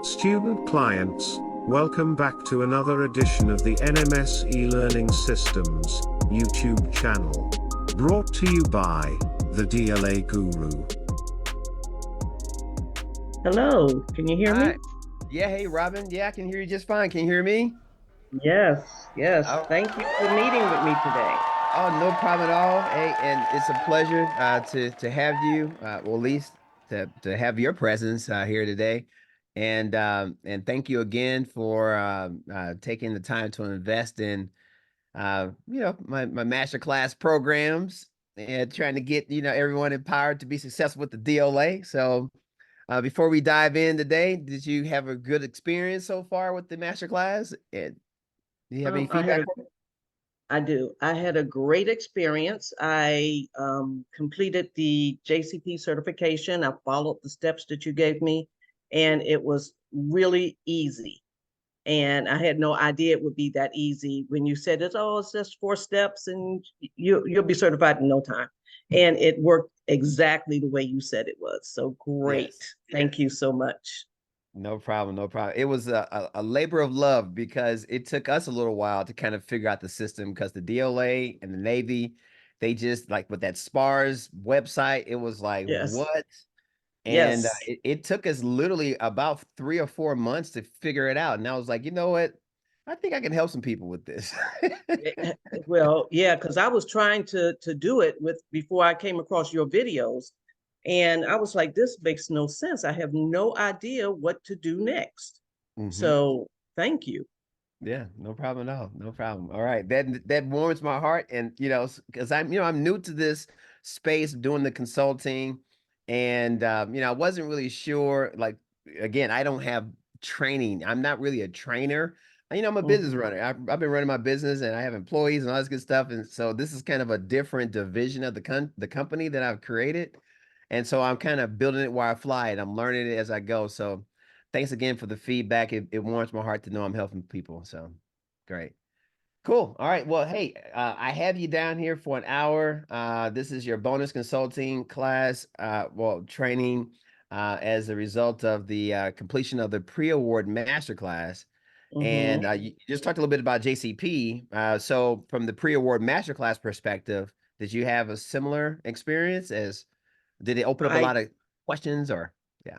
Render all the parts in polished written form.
Student clients, welcome back to another edition of the NMS eLearning Systems YouTube channel. Brought to you by the DLA Guru. Hello, can you hear me? Hi. Yeah, hey Robin. Yeah, I can hear you just fine. Can you hear me? Yes, yes. Oh, Thank you for meeting with me today. oh, no problem at all. Hey, and it's a pleasure to have you, or at least to have your presence here today. And thank you again for taking the time to invest in my master class programs and trying to get everyone empowered to be successful with the DLA. So before we dive in today, did you have a good experience so far with the master class? And do you have any I had feedback a, for me? I do. I had a great experience. I completed the JCP certification. I followed the steps that you gave me, and it was really easy. And I had no idea it would be that easy when you said it's just 4 steps and you'll be certified in no time. And it worked exactly the way you said it was. So great. Yes. Thank you so much. No problem, no problem. It was a labor of love because it took us a little while to kind of figure out the system because the DLA and the Navy, they just like with that SPARS website, it was like, Yes. what? And Yes. it took us literally about 3 or 4 months to figure it out. And I was like, you know what? I think I can help some people with this. Well, yeah, because I was trying to do it with before I came across your videos. And I was like, this makes no sense. I have no idea what to do next. hmm So thank you. Yeah, no problem at all. No problem. All right. That warms my heart. And because I'm new to this space doing the consulting. And I wasn't really sure, like again, I don't have training. I'm not really a trainer. I'm a business Mhm. runner. I've been running my business and I have employees and all this good stuff. And so this is kind of a different division of the company that I've created. And so I'm kind of building it while I fly it. I'm learning it as I go. So thanks again for the feedback. It warms my heart to know I'm helping people. So great. Cool. All right. Well, hey, I have you down here for an hour. This is your bonus consulting class, training as a result of the completion of the pre-award masterclass. And Mhm. you just talked a little bit about JCP. So from the pre-award masterclass perspective, did you have a similar experience did it open up a I lot of questions or? Yeah.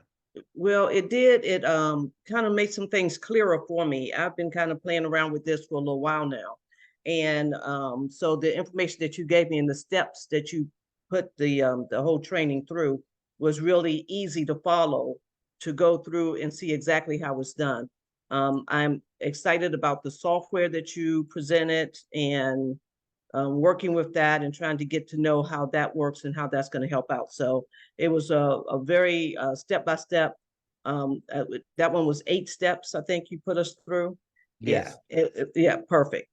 Well, it did. It kind of made some things clearer for me. I've been kind of playing around with this for a little while now. And so the information that you gave me and the steps that you put the whole training through was really easy to follow, to go through and see exactly how it's done. I'm excited about the software that you presented and working with that and trying to get to know how that works and how that's going to help out. So it was a very step-by-step. That one was 8 steps, I think you put us through. Yeah, Yes. yeah, perfect.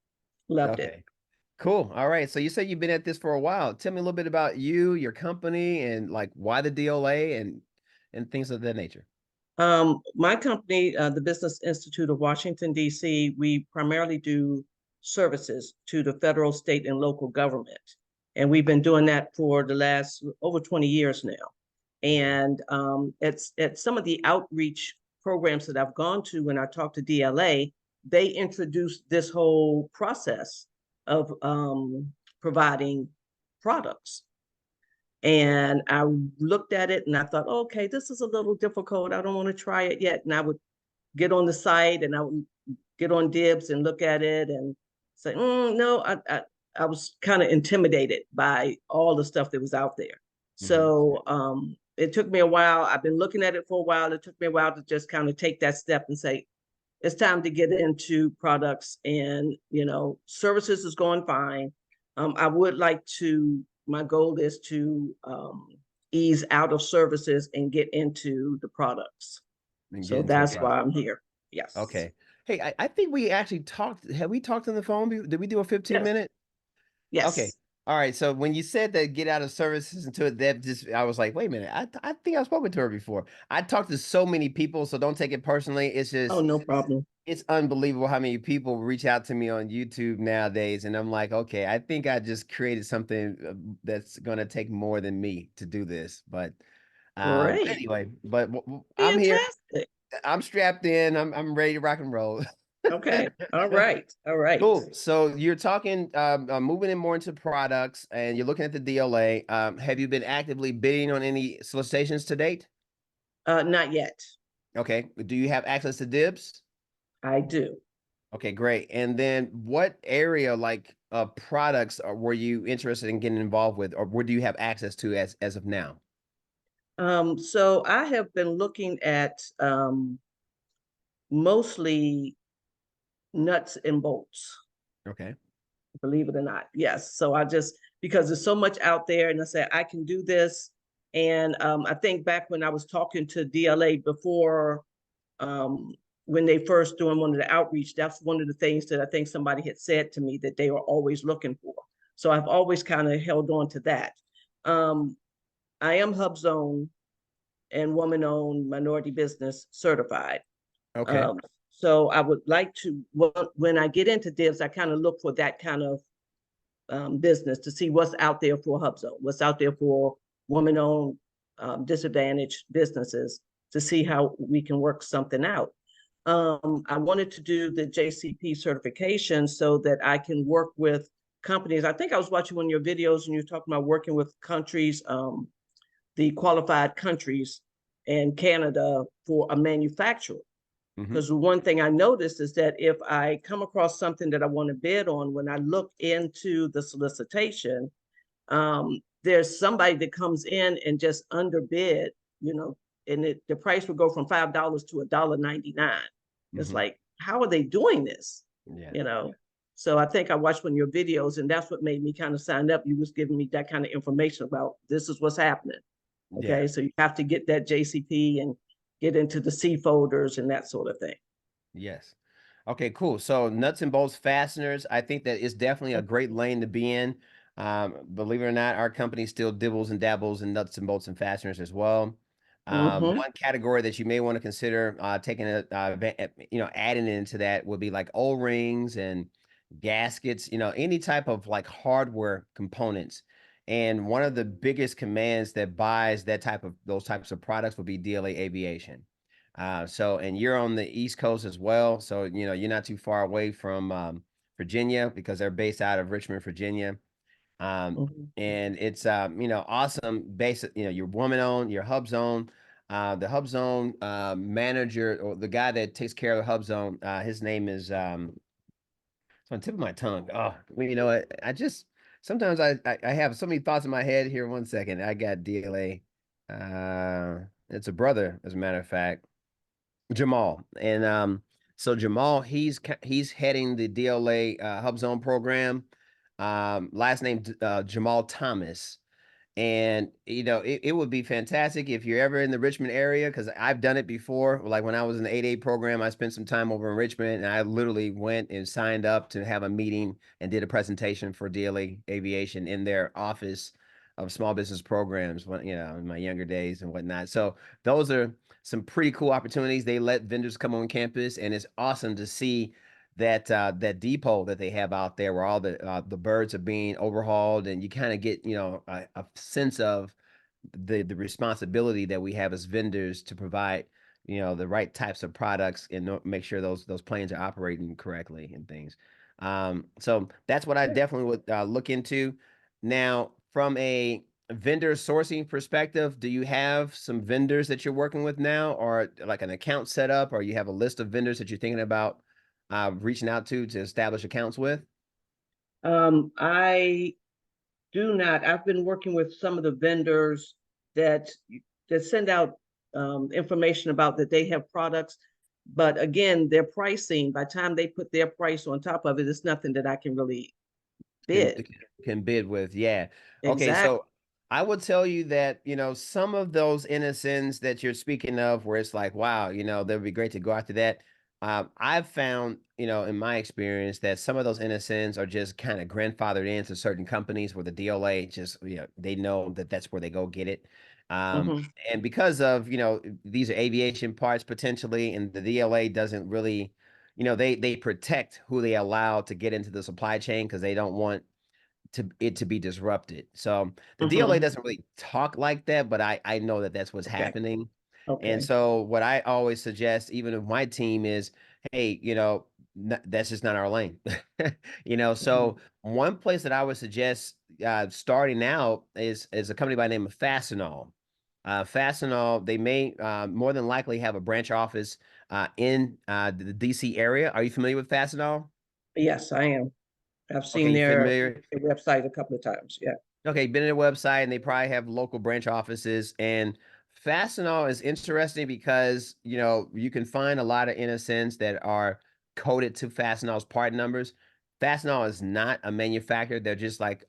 Loved it. Okay. Cool. All right. So you said you've been at this for a while. Tell me a little bit about you, your company, and like why the DLA and things of that nature. My company, the Business Institute of Washington, D.C., we primarily do services to the federal, state, and local government. And we've been doing that for the last over 20 years now. Okay. And it's at some of the outreach programs that I've gone to when I talk to DLA, they introduced this whole process of providing products. And I looked at it and I thought, okay, this is a little difficult. I don't want to try it yet. And I would get on the site and I would get on DIBBS and look at it and say, no, I was kind of intimidated by all the stuff that was out there. hmm So it took me a while. I've been looking at it for a while. It took me a while to just kind of take that step and say, it's time to get into products and, services is going fine. I would like to, my goal is to ease out of services and get into the products. And get So into the that's process. why I'm here. Yes. Okay. Hey, I think we actually talked. Have we talked on the phone? Did we do a 15 Yes. minute? Okay. Yes. All right. So when you said that get out of services into it, that just I was like, wait a minute. I think I've spoken to her before. I talked to so many people, so don't take it personally. It's Oh, just no problem. it's unbelievable how many people reach out to me on YouTube nowadays, and I'm like, okay, I think I just created something that's gonna take more than me to do this. But Great. anyway, but I'm here. Fantastic. I'm strapped in. I'm ready to rock and roll. Okay. All right. All right. Cool. So you're talking, moving in more into products, and you're looking at the DLA. Have you been actively bidding on any solicitations to date? Not yet. Okay. Do you have access to DIBBS? I do. Okay, great. And then what area, like products, were you interested in getting involved with, or what do you have access to as of now? So I have been looking at mostly nuts and bolts, Okay. believe it or not. Yes. So I just, because there's so much out there, and I said, I can do this. And I think back when I was talking to DLA before, um, when they first doing one of the outreach, that's one of the things that I think somebody had said to me that they were always looking for. So I've always kind of held on to that. I am HubZone and woman-owned minority business certified. Okay. So I would like to, when I get into DIBBS, I kind of look for that kind of business to see what's out there for HubZone, what's out there for woman-owned disadvantaged businesses, to see how we can work something out. I wanted to do the JCP certification so that I can work with companies. I think I was watching one of your videos and you're talking about working with countries, the qualified countries and Canada for a manufacturer. Because the one thing I noticed is that if I come across something that I want to bid on, when I look into the solicitation, there's somebody that comes in and just underbid, and the price would go from $5 to $1.99. It's like, how are they doing this? Yeah. So I think I watched one of your videos, and that's what made me kind of sign up. You was giving me that kind of information about this is what's happening. Okay, Yeah. so you have to get that JCP and get into the C folders and that sort of thing. Yes. Okay, cool. So nuts and bolts fasteners, I think that is definitely a great lane to be in. Believe it or not, our company still dibbles and dabbles in nuts and bolts and fasteners as well. One category that you may want to consider taking adding into that would be like O-rings and gaskets, any type of like hardware components. And one of the biggest commands that buys those types of products would be DLA Aviation. And you're on the East Coast as well. So, you're not too far away from Virginia, because they're based out of Richmond, Virginia. And it's, awesome. You're woman owned, your HubZone. The HubZone manager, or the guy that takes care of the HubZone, his name is, it's on the tip of my tongue. Oh, well, you know what? Sometimes I have so many thoughts in my head here. One second. I got DLA. It's a brother, as a matter of fact. Jamal. And so Jamal, he's heading the DLA HubZone program. Last name Jamal Thomas. And it would be fantastic if you're ever in the Richmond area, because I've done it before. Like when I was in the 8A program, I spent some time over in Richmond, and I literally went and signed up to have a meeting and did a presentation for DLA Aviation in their office of small business programs, in my younger days and whatnot. So those are some pretty cool opportunities. They let vendors come on campus, and it's awesome to see that depot that they have out there, where all the birds are being overhauled, and you kind of get a sense of the responsibility that we have as vendors to provide the right types of products and make sure those planes are operating correctly and things. So that's what I definitely would look into. Now, from a vendor sourcing perspective, do you have some vendors that you're working with now, or like an account set up, or you have a list of vendors that you're thinking about reaching out to establish accounts with? I do not. I've been working with some of the vendors that send out information about that they have products, but again, their pricing, by the time they put their price on top of it, it's nothing that I can really bid. Can bid with. Yeah. Okay, Exactly. so I would tell you that some of those Unisons that you're speaking of, where it's like, wow, that would be great to go after that. I've found, in my experience, that some of those Unisons are just kind of grandfathered into certain companies, where the DLA just, they know that that's where they go get it. And because of, these are aviation parts potentially, and the DLA doesn't really, they protect who they allow to get into the supply chain, because they don't want it to be disrupted. So the DLA doesn't really talk like that, but I know that that's what's Okay. happening. And Okay. so what I always suggest, even with my team, is, hey, that's just not our lane. Mhm. So one place that I would suggest starting out is a company by the name of Fastenal. Fastenal, they may more than likely have a branch office in the DC area. Are you familiar with Fastenal? Yes, I am. I've Okay, seen you familiar? their website a couple of times. Yeah. Okay, been in their website and they probably have local branch offices. And Fastenal is interesting because you can find a lot of Innocense that are coded to Fastenal's part numbers. Fastenal is not a manufacturer; they're just like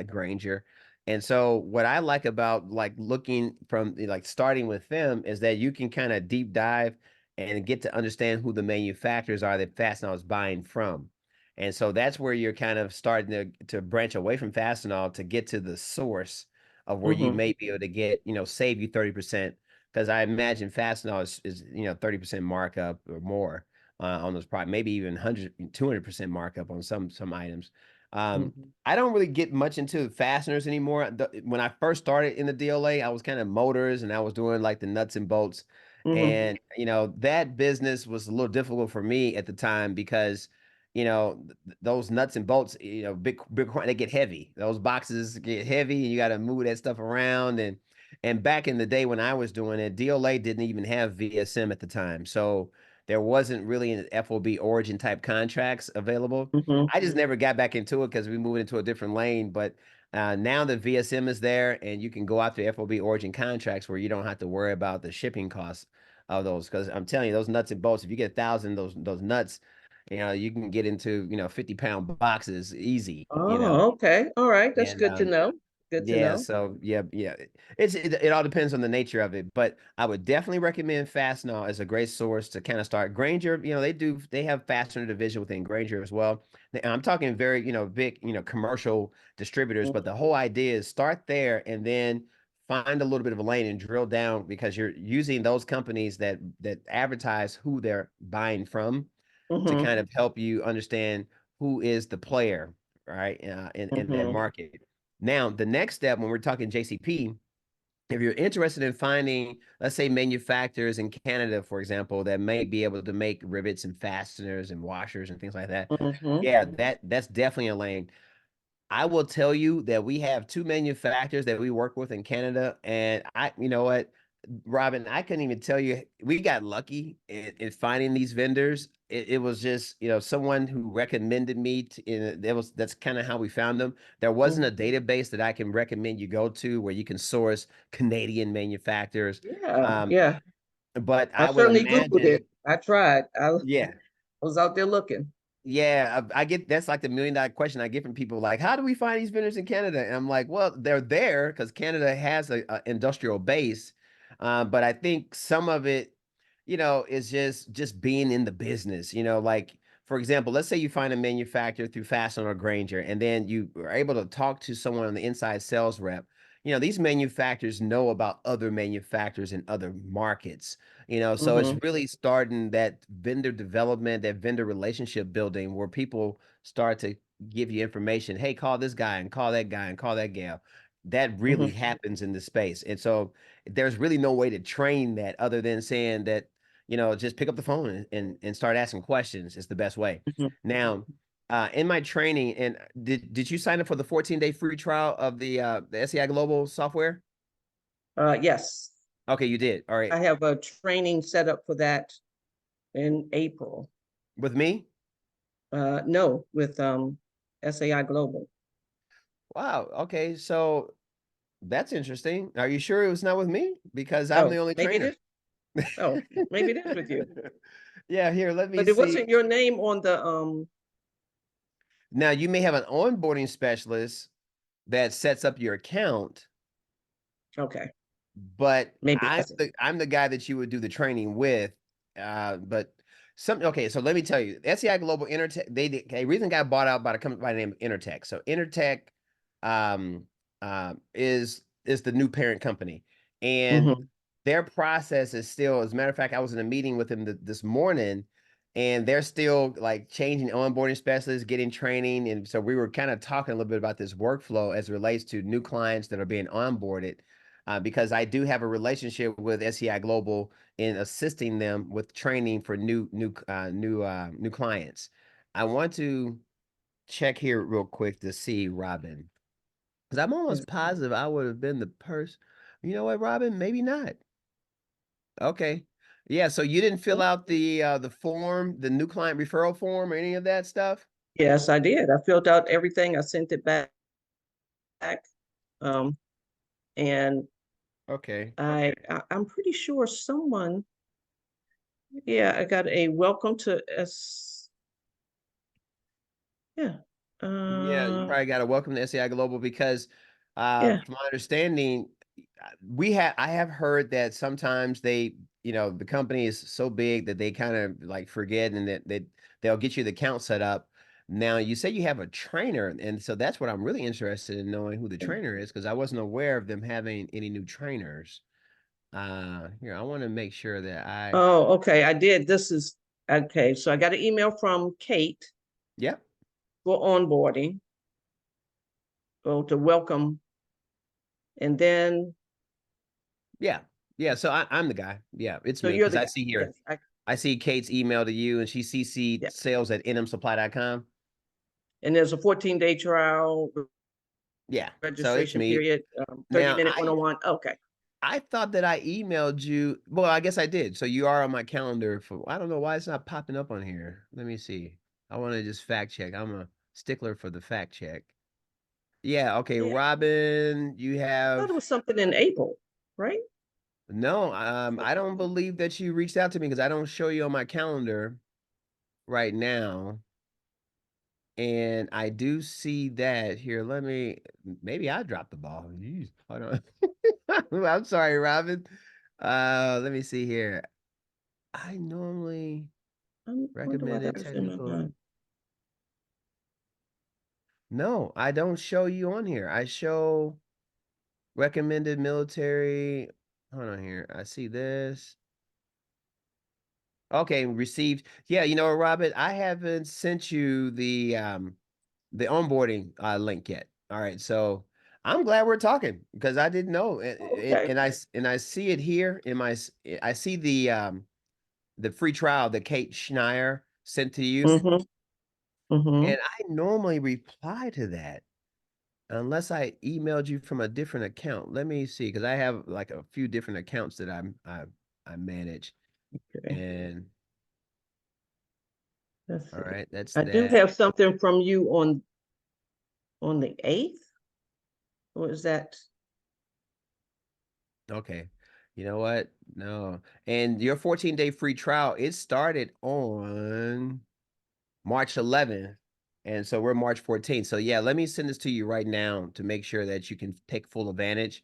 Granger. And so, what I like about like looking from like starting with them is that you can kind of deep dive and get to understand who the manufacturers are that Fastenal is buying from. And so that's where you're kind of starting to branch away from Fastenal to get to the source of where you Hmm. may be able to get, save you 30%. Because I imagine Fastenal is 30% markup or more on those products, maybe even 200% markup on some items. Hmm. I don't really get much into fasteners anymore. When I first started in the DLA, I was kind of motors and I was doing like the nuts and bolts. Hmm. And, that business was a little difficult for me at the time because those nuts and bolts, big, they get heavy. Those boxes get heavy, and you got to move that stuff around. And back in the day when I was doing it, DLA didn't even have VSM at the time, so there wasn't really an FOB origin type contracts available. Hmm. I just never got back into it because we moved into a different lane. But now that VSM is there, and you can go after FOB origin contracts where you don't have to worry about the shipping costs of those. Because I'm telling you, those nuts and bolts, if you get 1,000 those nuts, you can get into 50-pound boxes easy. Oh, okay. All right. That's And good to know. Good to yeah, know. so yeah, it all depends on the nature of it, but I would definitely recommend Fastenal as a great source to kind of start. Granger, they have fastener division within Granger as well. And I'm talking very big commercial distributors, but the whole idea is start there and then find a little bit of a lane and drill down because you're using those companies that advertise who they're buying from to Hmm. kind of help you understand who is the player, right, in that Hmm. market. Now, the next step when we're talking JCP, if you're interested in finding, let's say, manufacturers in Canada, for example, that may be able to make rivets and fasteners and washers and things like that, Hmm. yeah, that's definitely a lane. I will tell you that we have two manufacturers that we work with in Canada, and you know what, Robin, I couldn't even tell you. We got lucky in finding these vendors. It was just someone who recommended me. That's kind of how we found them. There wasn't a database that I can recommend you go to where you can source Canadian manufacturers. Yeah. Um, Yeah. but I I would certainly Googled imagine, it. I tried. I yeah. was out there looking. Yeah, I get that's like the $1 million question I get from people like, how do we find these vendors in Canada? And I'm like, well, they're there because Canada has a industrial base, but I think some of it, is just being in the business. Like for example, let's say you find a manufacturer through Fasten or Granger, and then you are able to talk to someone on the inside sales rep. These manufacturers know about other manufacturers in other markets. So it's Hmm. really starting that vendor development, that vendor relationship building where people start to give you information. Hey, call this guy and call that guy and call that gal. That really Hmm. happens in the space. And so there's really no way to train that other than saying that, just pick up the phone and start asking questions is the best way. Hmm. Now, in my training, and did you sign up for the 14-day free trial of the SEI Global software? Yes, Okay, you did. All right. I have a training set up for that in April. With me? No, with SAI Global. Wow. Okay. So that's interesting. Are you sure it was not with me? Because I'm the Oh, only maybe it trainer. is. Oh, maybe it is with you. Yeah, here, let me But it see. wasn't your name on the Now, you may have an onboarding specialist that sets up your account, okay, but maybe I'm that's it. the guy that you would do the training with. But okay, so let me tell you, SEI Global Intertech, they recently got bought out by a company by the name of Intertech. So Intertech um is the new parent company. And Hmm. their process is still, as a matter of fact, I was in a meeting with them this morning, and they're still like changing onboarding specialists, getting training. And so we were kind of talking a little bit about this workflow as it relates to new clients that are being onboarded. because I do have a relationship with SEI Global in assisting them with training for new clients. I want to check here real quick to see, Robin, because I'm almost positive I would have been the person. You know what, Robin? Maybe not. Okay. Yeah, so you didn't fill out the form, the new client referral form or any of that stuff? Yes, I did. I filled out everything. I sent it back. Um, and Okay. I'm pretty sure someone, yeah, I got a welcome to yeah. Yeah, you probably got to welcome to SEI Global because Yeah. from my understanding, I have heard that sometimes they, the company is so big that they kind of like forget and that they'll get you the account set up. Now you say you have a trainer, and so that's what I'm really interested in knowing who the trainer is because I wasn't aware of them having any new trainers. Here, I want to make sure that Oh, okay. I did. This is okay. So I got an email from Kate Yep. for onboarding. Go to welcome. And then Yeah. So I'm the guy. Yeah, it's so me you're because the I guy. see here. Yes. I see Kate's email to you and she CC'd Yeah. sales@nmsupply.com. And there's a 14-day trial Yeah. So it's registration me. period, Now 30-minute one-on-one. Okay. I thought that I emailed you. Well, I guess I did. So you are on my calendar for I don't know why it's not popping up on here. Let me see. I want to just fact check. I'm a stickler for the fact check. Yeah, okay. Yeah. Robin, you I thought have it was something in April, right? no, I don't believe that you reached out to me because I don't show you on my calendar right now. And I do see that here. Maybe I dropped the ball. Jeez, hold on. I'm sorry, Robin. Let me see here. I normally I wonder why that recommended was in my technical. mind. No, I don't show you on here. I show recommended military. Hold on here. I see this. Okay, received. Yeah, you know what, Robin? I haven't sent you the onboarding link yet. All right, so I'm glad we're talking because I didn't know, Okay. and I see it here in I see the free trial that Kate Schneier sent to you, Mm-hmm. Mm-hmm. and I normally reply to that unless I emailed you from a different account. Let me see because I have like a few different accounts that I manage, Okay. and Let's all see. right, that's I do that. have something from you on the 8th. Or is that? Okay. You know what? No. And your 14-day free trial, it started on March 11th. And so we're March 14th. So yeah, let me send this to you right now to make sure that you can take full advantage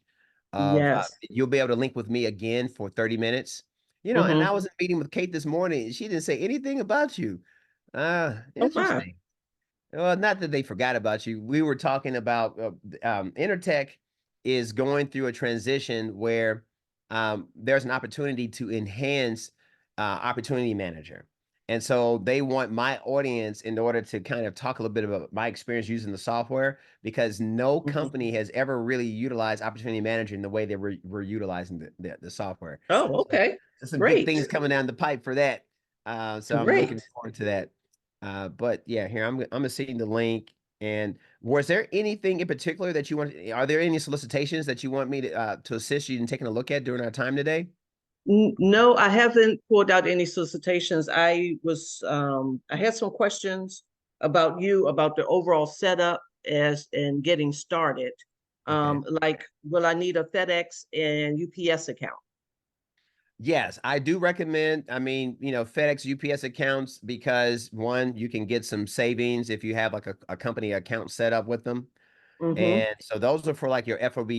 of Yes. you'll be able to link with me again for 30 minutes. And I Mm-hmm. was in a meeting with Kate this morning. She didn't say anything about you. Oh, wow. Interesting. Well, not that they forgot about you. We were talking about Intertech is going through a transition where there's an opportunity to enhance Opportunity Manager. And so they want my audience in order to kind of talk a little bit about my experience using the software because no Mhm. company has ever really utilized Opportunity Manager in the way they were utilizing the software. Oh, So okay. there's some good Great. things coming down the pipe for that. So I'm looking Great. forward to that. But yeah, here I'm gonna send you the link. And was there anything in particular that you want? Are there any solicitations that you want me to assist you in taking a look at during our time today? No, I haven't pulled out any solicitations. I had some questions about you, about the overall setup as and getting started. Okay. Like, will I need a FedEx and UPS account? Yes, I do recommend. I mean, FedEx, UPS accounts because one, you can get some savings if you have like a company account set up with them. Mm-hmm. And so those are for like your FOB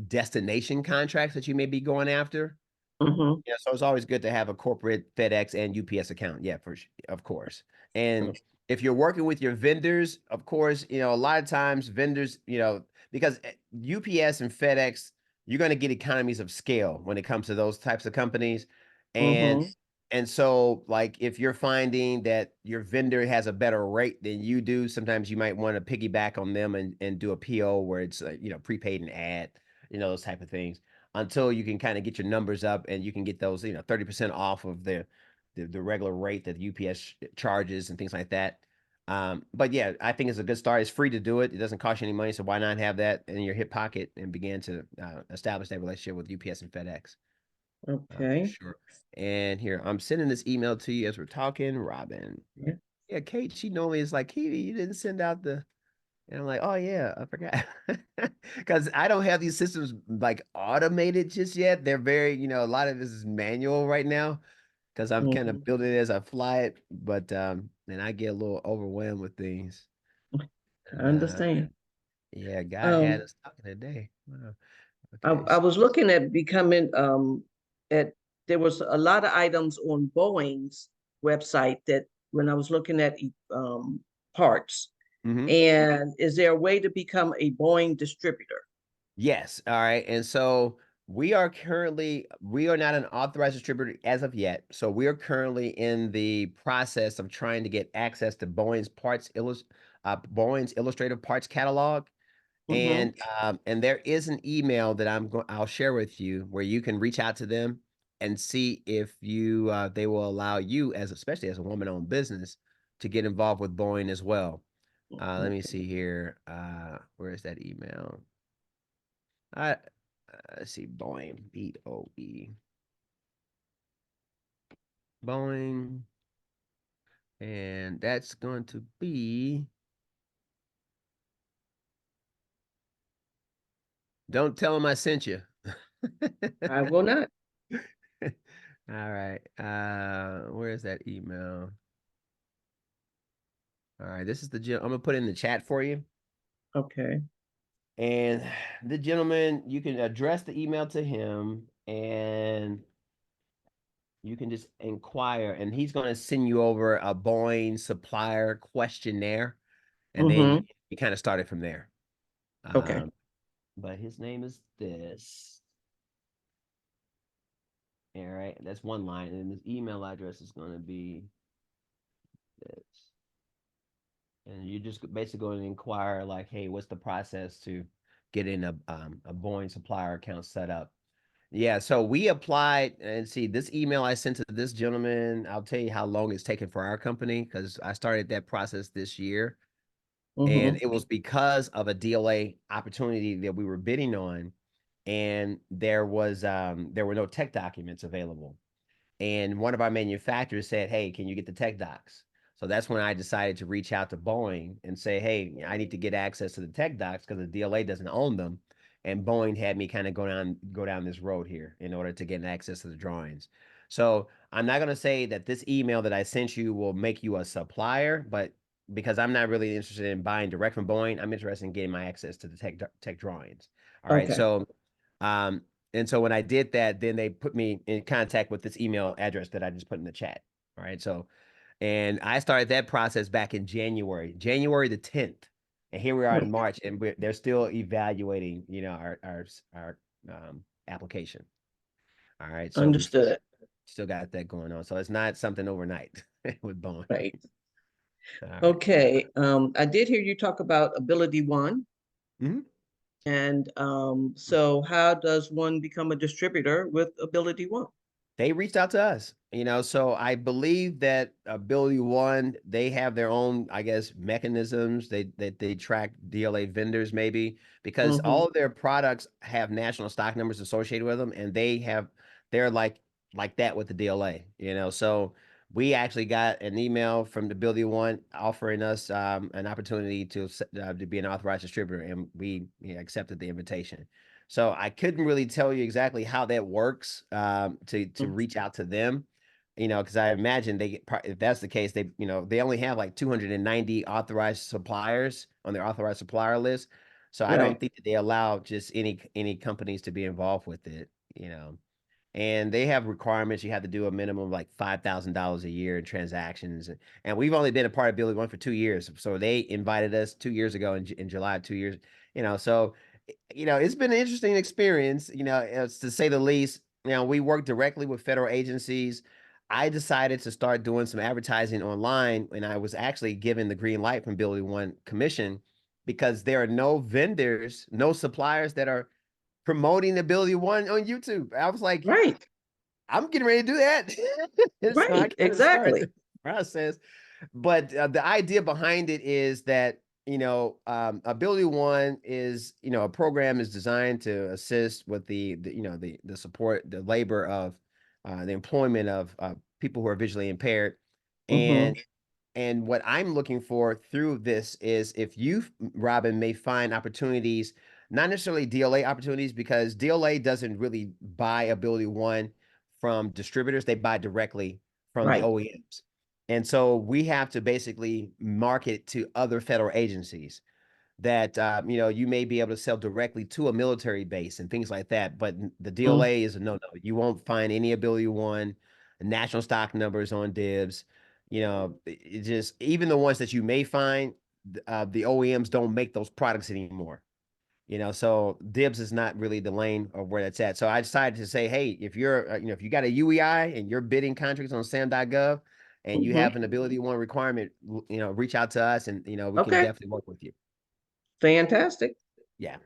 destination contracts that you may be going after. Mm-hmm. Yeah, so it's always good to have a corporate FedEx and UPS account. Yeah, of course. And if you're working with your vendors, of course, a lot of times vendors, because UPS and FedEx, you're going to get economies of scale when it comes to those types of companies. And Mm-hmm. and so like if you're finding that your vendor has a better rate than you do, sometimes you might want to piggyback on them and do a PO where it's prepaid and add, those type of things. until you can kind of get your numbers up and you can get those, 30% off of the regular rate that the UPS charges and things like that. But yeah, I think it's a good start. It's free to do it. It doesn't cost you any money. So why not have that in your hip pocket and begin to establish that relationship with UPS and FedEx? Okay. Sure. And here, I'm sending this email to you as we're talking, Robin. Yeah. Yeah, Kate, she normally is like, Katie, you didn't send out the, and I'm like, oh yeah, I forgot. Because I don't have these systems like automated just yet. They're very, a lot of this is manual right now because I'm kind of Mhm. building it as I fly it. But then I get a little overwhelmed with things. I Uh, understand. yeah, God had Um, us talking today. Wow. I, Okay. I was looking at becoming at there was a lot of items on Boeing's website that when I was looking at parts. Mhm. And is there a way to become a Boeing distributor? Yes. All right. And so we are not an authorized distributor as of yet. So we are currently in the process of trying to get access to Boeing's illustrative parts catalog. Mm-hmm. And there is an email that I'll share with you where you can reach out to them and see if they will allow you, especially as a woman-owned business, to get involved with Boeing as well. Let me Okay. see here. Where is that email? I Let's see, Boeing, BOE, Boeing, and that's going to be. Don't tell them I sent you. I will not. All right. Where is that email? All right, this is I'm gonna put it in the chat for you. Okay. And the gentleman, you can address the email to him, and you can just inquire, and he's going to send you over a Boeing supplier questionnaire, and then Mm-hmm. you kind of start it from there. Okay. Um, but his name is this. All right, that's one line, and his email address is going to be this. And you just basically going to inquire, like, hey, what's the process to getting a Boeing supplier account set up? Yeah, so we applied, and see this email I sent to this gentleman. I'll tell you how long it's taken for our company because I started that process this year. And Mm-hmm. it was because of a DLA opportunity that we were bidding on, and there were no tech documents available. And one of our manufacturers said, hey, can you get the tech docs? So that's when I decided to reach out to Boeing and say, hey, I need to get access to the tech docs because the DLA doesn't own them. And Boeing had me kind of go down this road here in order to get access to the drawings. So I'm not going to say that this email that I sent you will make you a supplier, but because I'm not really interested in buying direct from Boeing, I'm interested in getting my access to the tech drawings. All right. Okay. So um, and so when I did that, then they put me in contact with this email address that I just put in the chat. All right. So, and I started that process back in January the 10th. And here we are in March, and they're still evaluating, our application. All right. So we Understood. still got that going on. So it's not something overnight with Boeing. Right. All right. Okay. I did hear you talk about Ability One. Mhm. And so how does one become a distributor with Ability One? They reached out to us, so I believe that Ability One, they have their own, I guess, mechanisms. They track DLA vendors maybe because Mm-hmm. all of their products have national stock numbers associated with them, and they're like that with the DLA. So we actually got an email from the Ability One offering us an opportunity to be an authorized distributor, and we accepted the invitation. So I couldn't really tell you exactly how that works to reach out to them, because I imagine if that's the case, they only have like 290 authorized suppliers on their authorized supplier list. So I don't Right. think that they allow just any companies to be involved with it. And they have requirements. You have to do a minimum of like $5,000 a year in transactions. And we've only been a part of Billy One for 2 years. So they invited us 2 years ago in July of 2 years, so it's been an interesting experience, to say the least. We work directly with federal agencies. I decided to start doing some advertising online, and I was actually given the green light from Billy One Commission because there are no vendors, no suppliers that are promoting Ability One on YouTube. I was like, Right, I'm getting ready to do that. And so I right, kind of started exactly. the process. But the idea behind it is that, Ability One is, a program is designed to assist with the support, the labor of the employment of people who are visually impaired. Mm-hmm. And what I'm looking for through this is if you, Robin, may find opportunities, not necessarily DLA opportunities, because DLA doesn't really buy Ability One from distributors. They buy directly from the Right. OEMs. And so we have to basically market to other federal agencies that, you may be able to sell directly to a military base and things like that. But the Mm-hmm. DLA is a no-no. You won't find any Ability One, national stock numbers on DIBBS. It just, even the ones that you may find, the OEMs don't make those products anymore. So DIBBS is not really the lane of where that's at. So I decided to say, hey, if you're, if you got a UEI and you're bidding contracts on SAM.gov and you Mm-hmm. have an Ability One requirement, reach out to us and, we can Okay, definitely work with you. fantastic. Yeah.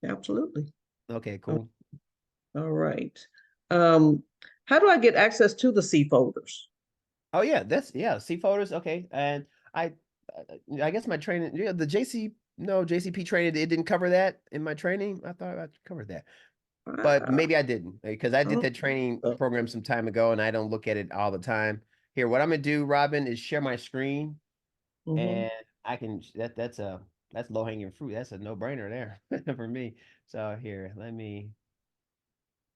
Absolutely. Okay, Oh, cool. all right. Um, how do I get access to the C folders? Oh yeah, C photos. Okay. And I, I guess my training, the JCP training, it didn't cover that in my training. I thought I covered that, but Ah, maybe I didn't, because I did oh, that training oh, program some time ago and I don't look at it all the time. Here, what I'm gonna do, Robin, is share my screen, mhm. and I can, that's low hanging fruit. That's a no brainer there for me. So here, let me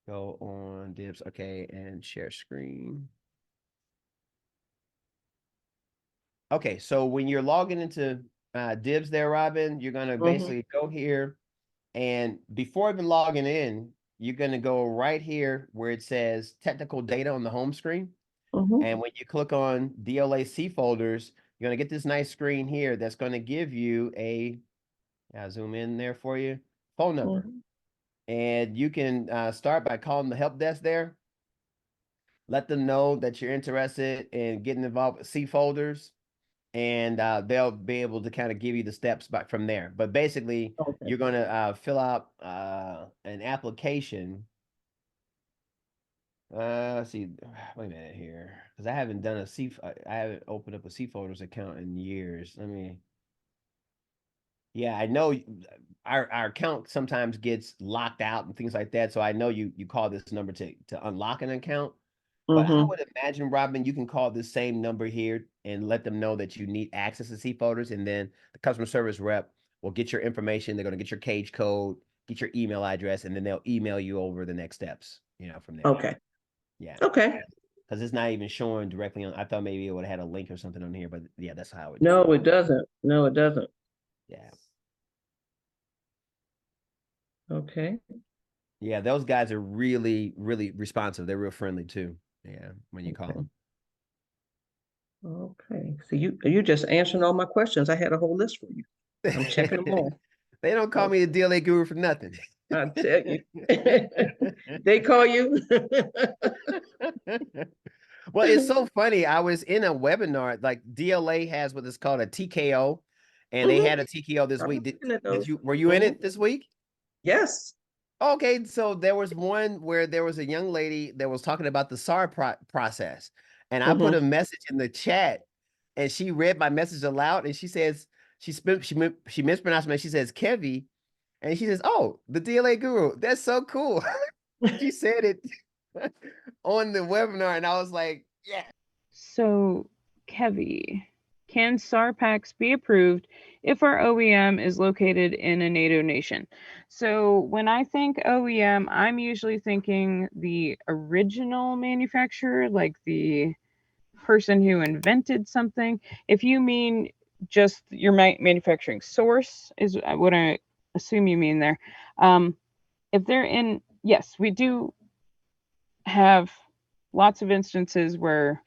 go on DIBBS. Okay. And share screen. Okay, so when you're logging into DIBBS there, Robin, you're gonna Mhm. basically go here, and before even logging in, you're gonna go right here where it says technical data on the home screen. Mhm. And when you click on DLAC folders, you're gonna get this nice screen here that's gonna give you I'll zoom in there for you, phone number. Mhm. And you can start by calling the help desk there. Let them know that you're interested in getting involved with C folders, and they'll be able to kind of give you the steps back from there. But basically, Okay. you're going to fill out an application. Let's see, wait a minute here, because I haven't done I haven't opened up a C folders account in years. Yeah, I know our account sometimes gets locked out and things like that. So I know you call this number to unlock an account. But I Mhm. would imagine, Robin, you can call this same number here and let them know that you need access to C folders, and then the customer service rep will get your information. They're going to get your cage code, get your email address, and then they'll email you over the next steps, from there. Okay. Yeah. Okay. Because it's not even showing directly on. I thought maybe it would have had a link or something on here, but yeah, that's how I would do it. No, it doesn't. No, it doesn't. Yeah. Okay. Yeah, those guys are really, really responsive. They're real friendly too. Yeah, when you call Okay. them. Okay. So you just answering all my questions. I had a whole list for you. I'm checking them all. They don't call Oh, me the DLA guru for nothing. I tell you. They call you. Well, it's so funny. I was in a webinar, like DLA has what is called a TKO, and they Mhm. had a TKO this I'm week. looking at Did those. you were you in Mhm. it this week? Yes. Okay, so there was one where there was a young lady that was talking about the SAR process, and I put Mhm. a message in the chat, and she read my message aloud, and she says she mispronounced me. She says Kevy, and she says, "Oh, the DLA guru. That's so cool." She said it on the webinar, and I was like, "Yeah." So, Kevy, can SAR packs be approved if our OEM is located in a NATO nation? So, when I think OEM, I'm usually thinking the original manufacturer, like the person who invented something. If you mean just your manufacturing source, is what I assume you mean there. If they're in, yes, we do have lots of instances where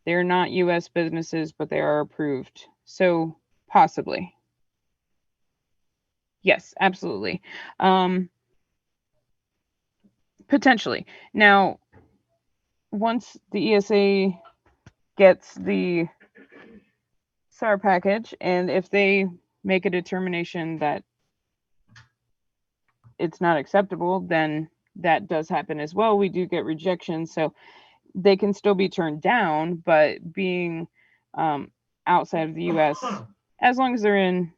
they're not US businesses, but they are approved. So possibly. Yes, absolutely. Potentially. Now, once the ESA gets the SAR package, and if they make a determination that it's not acceptable, then that does happen as well. We do get rejections, so they can still be turned down, but being outside of the US, as long as they're in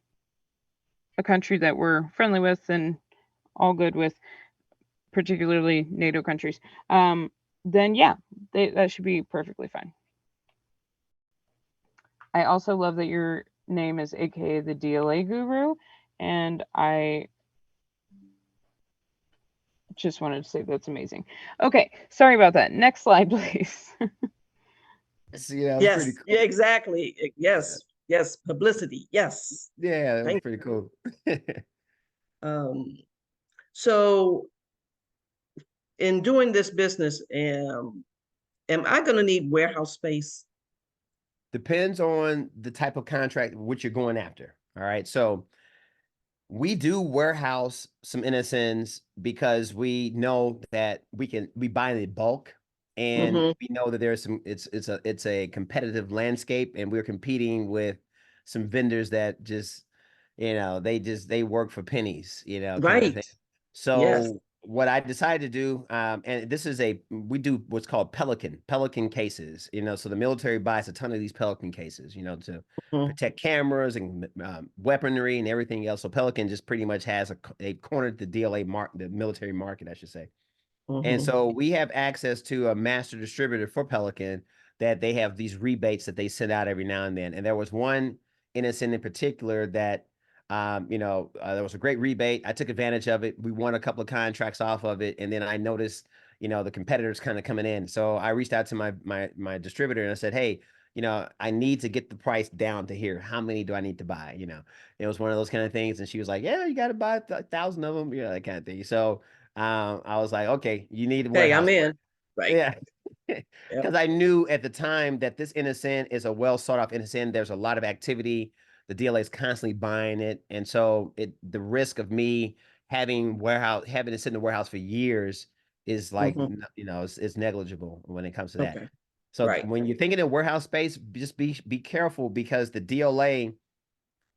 a country that we're friendly with and all good with, particularly NATO countries, then yeah, that should be perfectly fine. I also love that your name is AKA the DLA Guru, and I just wanted to say that's amazing. Okay, sorry about that. Next slide, please. Yeah, that's Yes, pretty cool. yeah, exactly. Yes, yes, publicity. Yes. Yeah, that's Thank pretty cool. So in doing this business, am I going to need warehouse space? Depends on the type of contract which you're going after. All right. So we do warehouse some NSNs because we know that we buy in bulk, and we know that there's some it's a competitive landscape, and we're competing with some vendors that just, they work for pennies, kind of thing. Right. So Yes. what I decided to do, and this is we do what's called Pelican cases, so the military buys a ton of these Pelican cases, to protect cameras and weaponry and everything else. So Pelican just pretty much has they cornered the DLA the military market, I should say. And so we have access to a master distributor for Pelican that they have these rebates that they send out every now and then. And there was one innocent in particular that, there was a great rebate. I took advantage of it. We won a couple of contracts off of it. And then I noticed, the competitors kind of coming in. So I reached out to my distributor and I said, hey, I need to get the price down to here. How many do I need to buy? It was one of those kind of things. And she was like, yeah, you got to buy 1,000 of them, that kind of thing. So I was like, okay, you need a warehouse. Hey, I'm in. Right. Yeah. Because I knew at the time that this NSN is a well sought off NSN. There's a lot of activity. The DLA is constantly buying it. And so the risk of me having it sit in the warehouse for years is like, it's negligible when it comes to that. Okay. So right. when you're thinking in warehouse space, just be careful, because the DLA,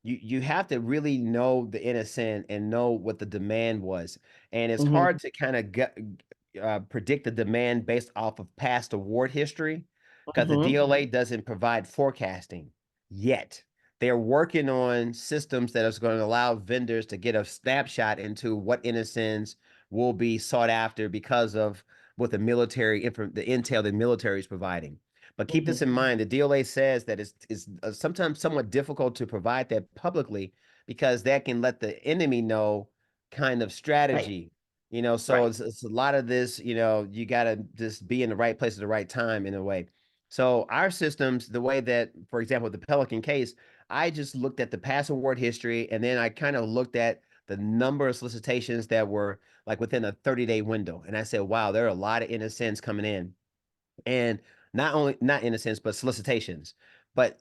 you have to really know the NSN and know what the demand was. And it's hard to kind of predict the demand based off of past award history, because the DLA doesn't provide forecasting yet. They're working on systems that is going to allow vendors to get a snapshot into what NSNs will be sought after because of what the intel the military is providing. But keep this in mind, the DLA says that it's sometimes somewhat difficult to provide that publicly, because that can let the enemy know kind of strategy, so it's a lot of this, you got to just be in the right place at the right time in a way. So our systems, the way that, for example, the Pelican case, I just looked at the past award history, and then I kind of looked at the number of solicitations that were like within a 30-day window. And I said, wow, there are a lot of NSNs coming in. And not NSNs, but solicitations. But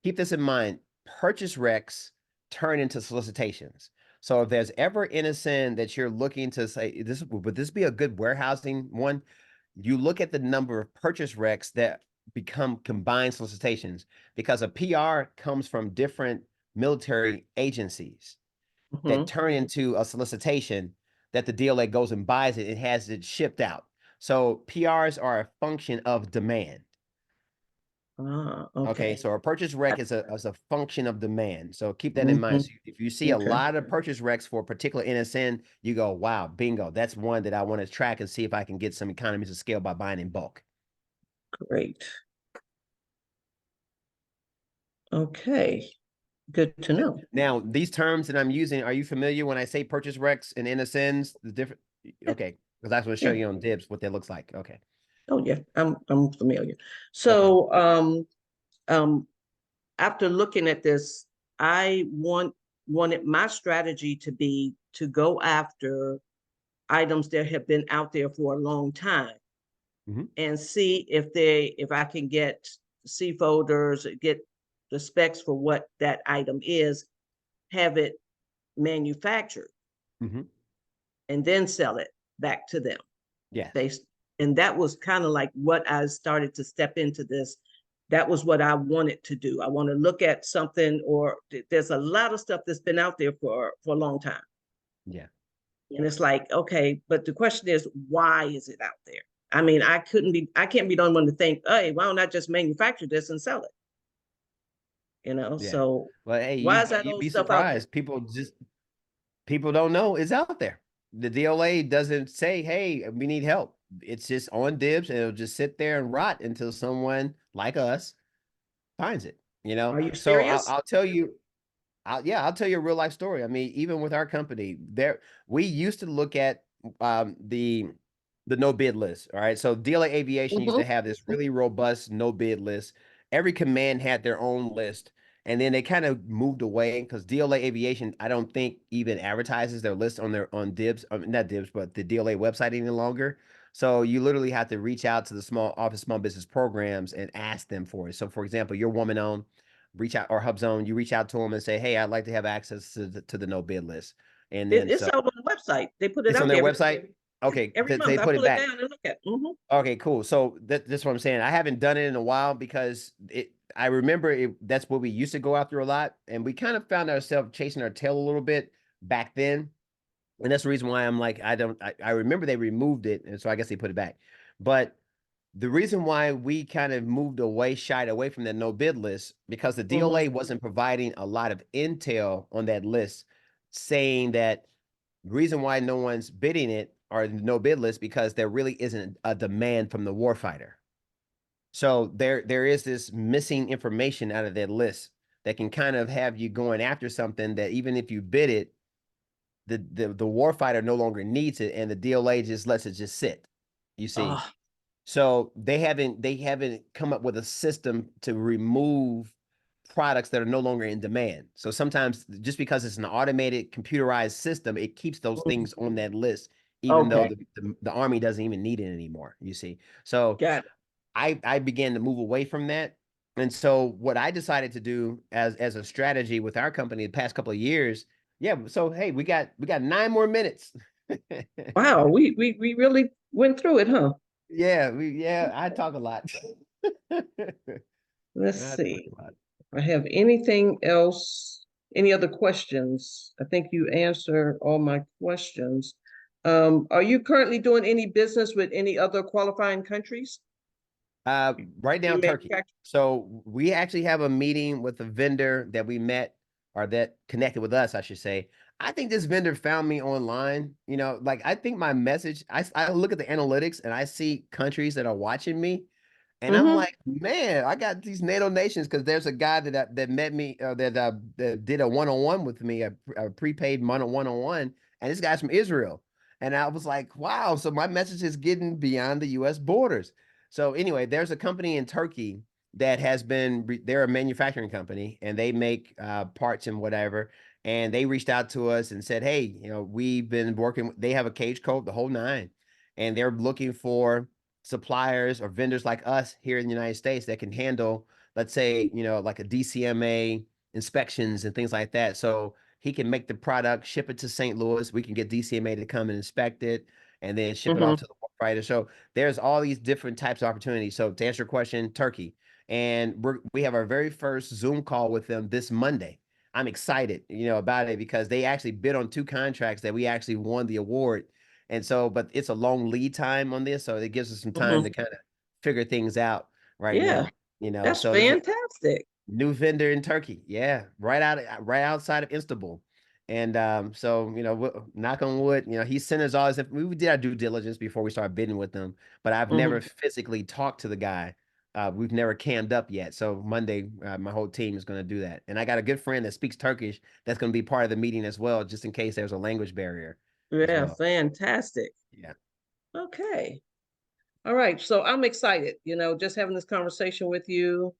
keep this in mind, purchase recs turn into solicitations. So if there's ever NSN that you're looking to say, would this be a good warehousing one? You look at the number of purchase recs that become combined solicitations, because a PR comes from different military agencies that turn into a solicitation that the DLA goes and buys it and has it shipped out. So PRs are a function of demand. Okay. So a purchase rec is a function of demand. So keep that in mind. So if you see a lot of purchase recs for a particular NSN, you go, wow, bingo, that's one that I want to track and see if I can get some economies of scale by buying in bulk. Great. Okay. Good to know. Now, these terms that I'm using, are you familiar when I say purchase recs and NSNs, the different? Okay. Because I was going to show you on DIBBS what that looks like. Okay. Oh yeah, I'm familiar. So after looking at this, I wanted my strategy to be to go after items that have been out there for a long time, and see if I can get C folders, get the specs for what that item is, have it manufactured, and then sell it back to them. Yeah. And that was kind of like what I started to step into this. That was what I wanted to do. I want to look at something, or there's a lot of stuff that's been out there for a long time. Yeah. And it's like, okay, but the question is, why is it out there? I mean, I can't be the only one to think, hey, why don't I just manufacture this and sell it? Yeah. So Well, hey, why is that you'd old be stuff out there? surprised. People don't know it's out there. The DLA doesn't say, hey, we need help. It's just on DIBBS, and it'll just sit there and rot until someone like us finds it, Are you So serious? I'll tell you, I'll tell you a real life story. I mean, even with our company, we used to look at the no bid list. All right. So DLA Aviation used to have this really robust no bid list. Every command had their own list. And then they kind of moved away because DLA Aviation, I don't think even advertises their list on DIBBS, not DIBBS, but the DLA website any longer. So you literally have to reach out to the small business programs and ask them for it. So for example, you're woman owned, reach out, or HubZone, you reach out to them and say, hey, I'd like to have access to the no bid list. And then It's so out on the website. They put it it's on out their there website. Okay, every they month. I put it pull it back. down and look at. Okay, cool. So that's what I'm saying. I haven't done it in a while because I remember that's what we used to go after a lot, and we kind of found ourselves chasing our tail a little bit back then. And that's the reason why I'm like, I remember they removed it, and so I guess they put it back. But the reason why we kind of shied away from that no bid list, because the DLA wasn't providing a lot of intel on that list, saying that the reason why no one's bidding it or no bid list because there really isn't a demand from the warfighter. So there is this missing information out of that list that can kind of have you going after something that even if you bid it, the warfighter no longer needs it, and the DLA just lets it just sit. You see. Oh, So they haven't come up with a system to remove products that are no longer in demand. So sometimes just because it's an automated computerized system, it keeps those things on that list, even though okay. the Army doesn't even need it anymore, you see. So Got it. I began to move away from that. And so what I decided to do as a strategy with our company the past couple of years, yeah. So hey, we got 9 more minutes. Wow, we really went through it, huh? Yeah, I talk a lot. Let's I talk see. a lot. I have anything else? Any other questions? I think you answered all my questions. Are you currently doing any business with any other qualifying countries? Right now, You Turkey. manufacture? So we actually have a meeting with a vendor that we met, or that connected with us, I should say. I think this vendor found me online. Like I think my message, I look at the analytics and I see countries that are watching me. And I'm like, man, I got these NATO nations because there's a guy that met me, that did a one-on-one with me, a prepaid one-on-one, and this guy's from Israel. And I was like, wow, so my message is getting beyond the U.S. borders. So anyway, there's a company in Turkey that has been, they're a manufacturing company, and they make parts and whatever. And they reached out to us and said, hey, we've been working, they have a cage code, the whole nine, and they're looking for suppliers or vendors like us here in the United States that can handle, let's say, like a DCMA inspections and things like that. So he can make the product, ship it to St. Louis. We can get DCMA to come and inspect it and then ship it off to the warfighter. So there's all these different types of opportunities. So to answer your question, Turkey. And we have our very first Zoom call with them this Monday. I'm excited, about it because they actually bid on 2 contracts that we actually won the award. And so, but it's a long lead time on this, so it gives us some time to kind of figure things out right Yeah, now. that's So there's a fantastic. new vendor in Turkey, yeah, right outside of Istanbul, and so knock on wood, he sent us all his. We did our due diligence before we started bidding with them, but I've never physically talked to the guy. We've never cammed up yet. So Monday, my whole team is going to do that, and I got a good friend that speaks Turkish that's going to be part of the meeting as well, just in case there's a language barrier as Yeah, well. fantastic. Yeah. Okay. All right. So I'm excited, just having this conversation with you.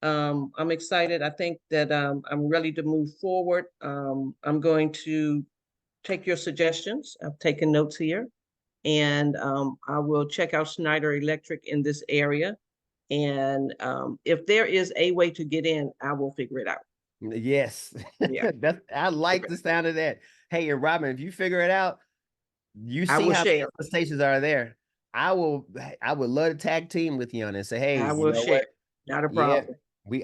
I'm excited. I think that I'm ready to move forward. I'm going to take your suggestions. I've taken notes here, and I will check out Schneider Electric in this area. And if there is a way to get in, I will figure it out. Yes. Yeah. I like Okay. the sound of that. Hey, and Robin, if you figure it out, you I see will how many share. stations are there. I would love to tag team with you on it and say, hey, I you will know what? share. Not a Yeah, problem.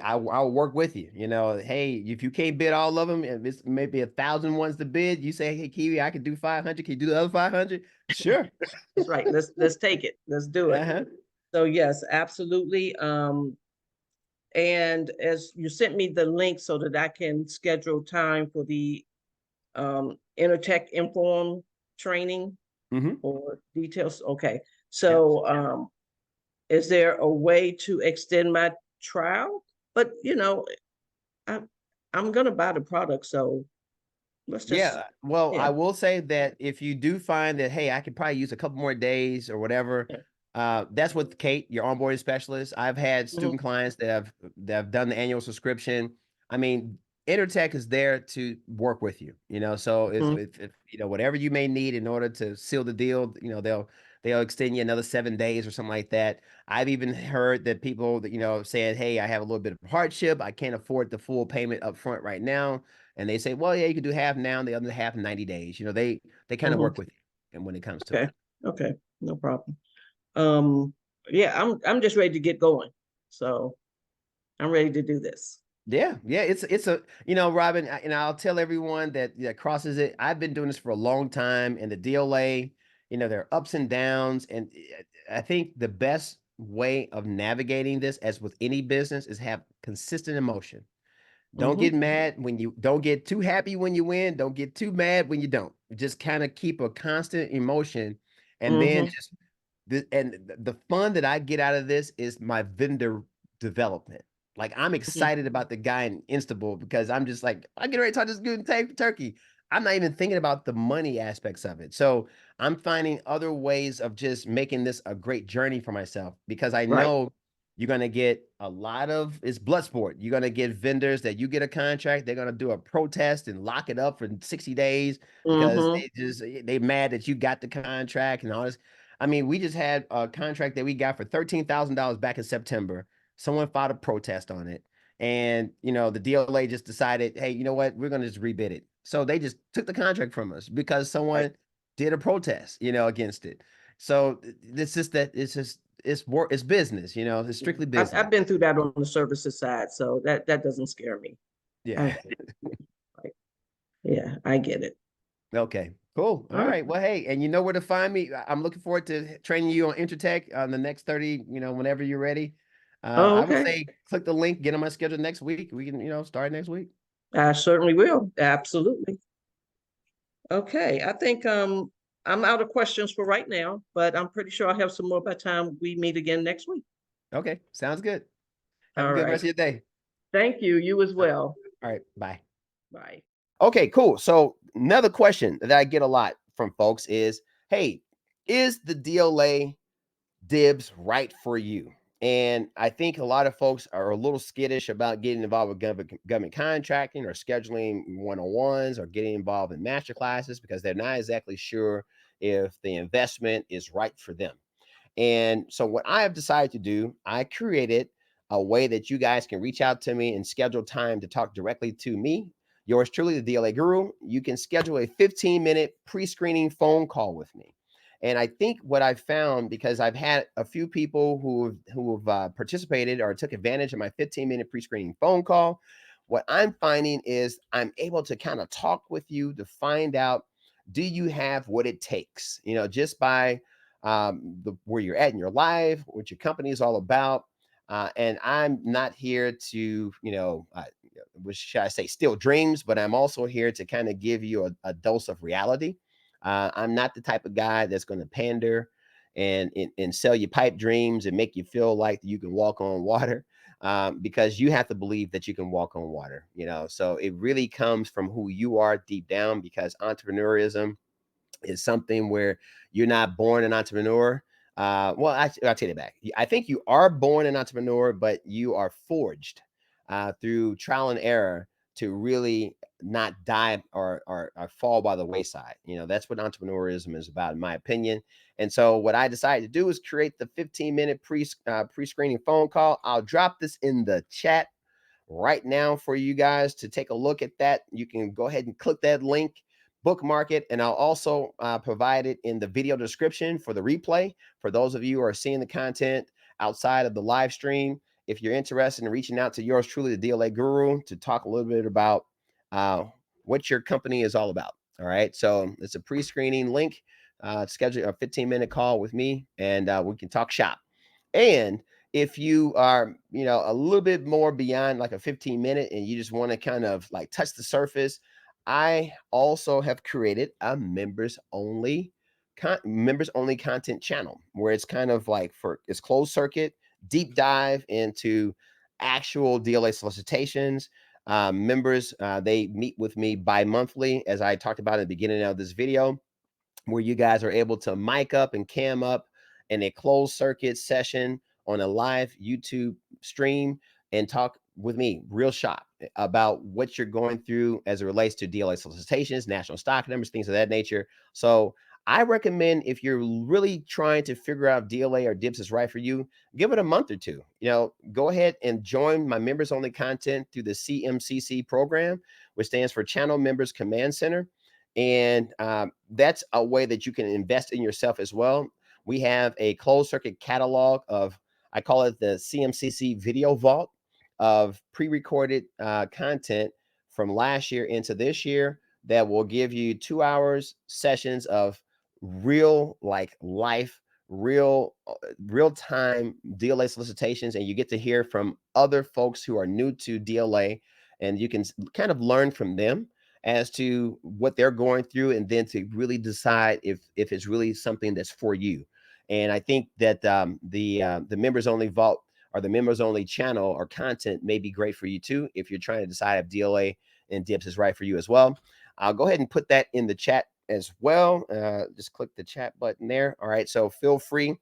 I'll work with you. You know, hey, if you can't bid all of them, and it's maybe 1,000 ones to bid, you say, hey, Kiwi, I can do 500. Can you do the other 500? Sure. That's right. Let's take it. Let's do it. Uh-huh. So yes, absolutely. And as you sent me the link so that I can schedule time for the Intertech Inform training Mm-hmm. or details. Okay. So is there a way to extend my trial? But you know, I'm gonna buy the product, so let's just Yeah. Well, I yeah. will say that if you do find that, hey, I could probably use a couple more days or whatever, that's with Kate, your onboarding specialist. I've had Mhm, student clients that have done the annual subscription. I mean, Intertech is there to work with you, you know. So mhm, if you know whatever you may need in order to seal the deal, you know, they'll extend you another 7 days or something like that. I've even heard that people that, you know, saying, hey, I have a little bit of hardship. I can't afford the full payment up front right now. And they say, well, yeah, you can do half now and the other half in 90 days. You know, they kind of mhm. work with you and when it comes to it. Okay, okay, no problem. Um, yeah, I'm just ready to get going. So I'm ready to do this. Yeah, yeah, it's a you know, Robin, and I'll tell everyone that crosses it. I've been doing this for a long time, and the DLA, you know, there are ups and downs, and I think the best way of navigating this, as with any business, is have consistent emotion. Don't Hmm. get mad when you don't get too happy when you win. Don't get too mad when you don't. Just kind of keep a constant emotion, and then Hmm. just the fun that I get out of this is my vendor development. Like I'm Hmm. excited about the guy in Instable because I'm just like I get ready to talk this good turkey. I'm not even thinking about the money aspects of it. So I'm finding other ways of just making this a great journey for myself because I Right. know you're gonna get a lot of it's blood sport. You're gonna get vendors that you get a contract, they're gonna do a protest and lock it up for 60 days because Hmm. they mad that you got the contract and all this. I mean, we just had a contract that we got for $13,000 back in September. Someone filed a protest on it. And you know, the DLA just decided, hey, you know what, we're gonna just rebid it. So they just took the contract from us because Right. someone did a protest, you know, against it. So it's just that it's work, it's business, you know, it's Yeah. strictly I've business. been through that on the services side, so that doesn't scare me. Yeah. I, like, yeah, I get it. Okay. Cool. All All right. right. Well, hey, and you know where to find me. I'm looking forward to training you on Intertech on the next 30, you know, whenever you're ready. Oh, I would okay. say click the link, get on my schedule next week. We can, you know, start next week. I certainly will. Absolutely. Okay. I think I'm out of questions for right now, but I'm pretty sure I'll have some more by the time we meet again next week. Okay. Sounds good. Have a All good rest right. of your day. Thank you. You as All right. well. All right. Bye. Bye. Okay, cool. So another question that I get a lot from folks is, hey, is the DLA DIBBS right for you? And I think a lot of folks are a little skittish about getting involved with government contracting or scheduling one-on-ones or getting involved in master classes because they're not exactly sure if the investment is right for them. And so what I have decided to do, I created a way that you guys can reach out to me and schedule time to talk directly to me. Yours truly, the DLA Guru. You can schedule a 15-minute pre-screening phone call with me. And I think what I've found, because I've had a few people who have participated or took advantage of my 15-minute pre-screening phone call, what I'm finding is I'm able to kind of talk with you to find out, do you have what it takes? You know, just by where you're at in your life, what your company is all about. And I'm not here to, you know, what should I say, steal dreams, but I'm also here to kind of give you a dose of reality. I'm not the type of guy that's going to pander and sell you pipe dreams and make you feel like you can walk on water. Because you have to believe that you can walk on water, you know. So it really comes from who you are deep down, because entrepreneurism is something where you're not born an entrepreneur. Well, I'll take it back. I think you are born an entrepreneur, but you are forged through trial and error to really not die or fall by the wayside. You know, that's what entrepreneurism is about, in my opinion. And so, what I decided to do is create the 15-minute pre-screening phone call. I'll drop this in the chat right now for you guys to take a look at that. You can go ahead and click that link, bookmark it, and I'll also provide it in the video description for the replay for those of you who are seeing the content outside of the live stream. if you're interested in reaching out to yours truly, the DLA Guru, to talk a little bit about what your company is all about. All right. So it's a pre-screening link. Schedule a 15-minute call with me, and we can talk shop. And if you are, a little bit more beyond like a 15-minute and you just want to kind of like touch the surface, I also have created a members only content channel where it's kind of like it's closed circuit, deep dive into actual DLA solicitations. Members, they meet with me bi-monthly, as I talked about at the beginning of this video, where you guys are able to mic up and cam up in a closed circuit session on a live YouTube stream and talk with me real shop about what you're going through as it relates to DLA solicitations, national stock numbers, things of that nature. So I recommend, if you're really trying to figure out DLA or DIBBS is right for you, give it a month or two. Go ahead and join my members only content through the CMCC program, which stands for Channel Members Command Center. And that's a way that you can invest in yourself as well. We have a closed circuit catalog of, I call it the CMCC video vault of pre-recorded content from last year into this year that will give you 2 hours sessions of real life, real time DLA solicitations. And you get to hear from other folks who are new to DLA, and you can kind of learn from them as to what they're going through, and then to really decide if it's really something that's for you. And I think that the members only vault or the members only channel or content may be great for you too, if you're trying to decide if DLA and DIBBS is right for you as well. I'll go ahead and put that in the chat as well. Just click the chat button there. All right, so feel free